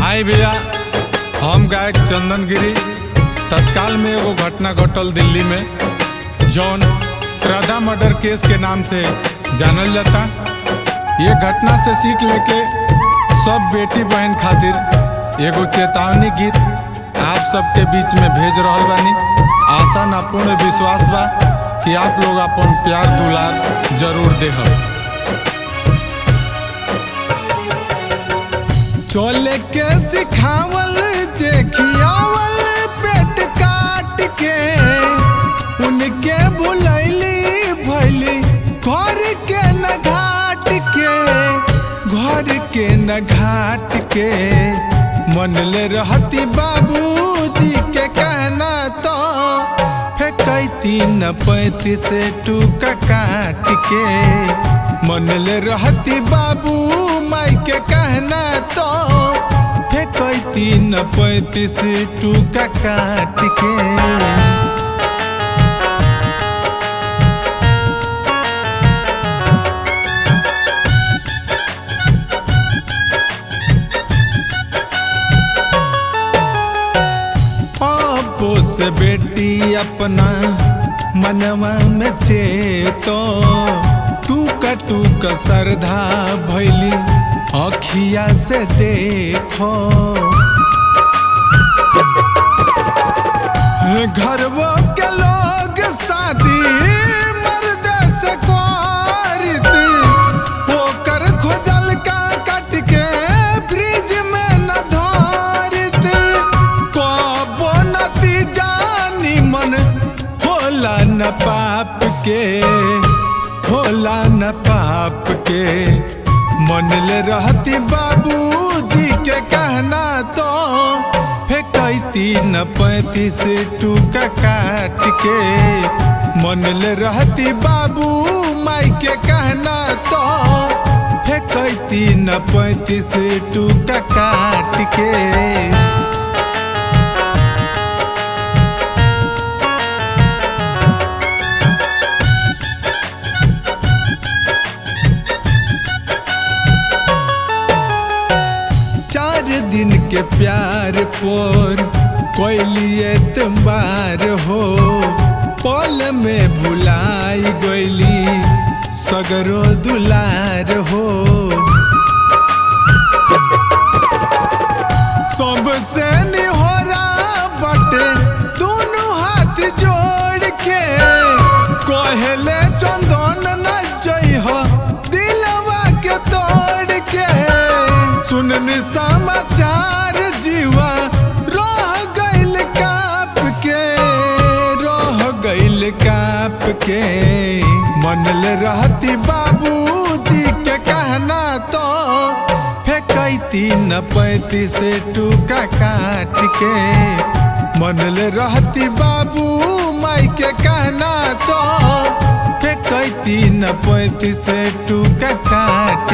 आई भैया, हम गायक चंदन गिरी। तत्काल में एगो घटना घटल दिल्ली में, जौन श्रद्धा मर्डर केस के नाम से जानल जाता। ये घटना से सीख लेके सब बेटी बहन खातिर एगो चेतावनी गीत आप सबके बीच में भेज रहल बानी। आशा ना पूर्ण विश्वास बा कि आप लोग अपन प्यार दुलार जरूर देहब। चले के सिखावल देखियावल पेट काट के, उनके बुलैली भैली घर के न घाट के, घर के न घाट के। मन ले रहती बाबूजी के कहना तो फेंकती न 35 टूका काट के। मन ले रहती बाबू माई के कहना तो फेंकती न 35 टूका काट के। से बेटी अपना मनवा में चेतो, टूका टूका श्रद्धा भैली अखिया से देखो। घरवो के लोग शादी मर्द से करत, होकर खोजल का कट के फ्रिज में न धरत। कबो नतीजा निमन होला न पाप के, होला न पाप के। मन ले रहती बाबूजी के कहना तो फेंकती न 35 टूका काट के। मन ले रहती बाबू माई के कहना तो फेंकती न 35 टूका काट के। दिन के प्यार पर कोइलिए तुम्बार हो, पल में भुलाई गईली सगरो दुलार हो। सबसे निहोरा बटे दोनों हाथ जोड़ के, कहले चंदन न जइह दिलवा के तोड़ के। सुननी समाचार जीवा रह गइल काप के, रह गइल काप के। मन ले रहती बाबूजी के कहना तो फेंकती न 35 टूका काट के। मन ले रहती बाबू माई के कहना तो फेंकती न 35 टूका काट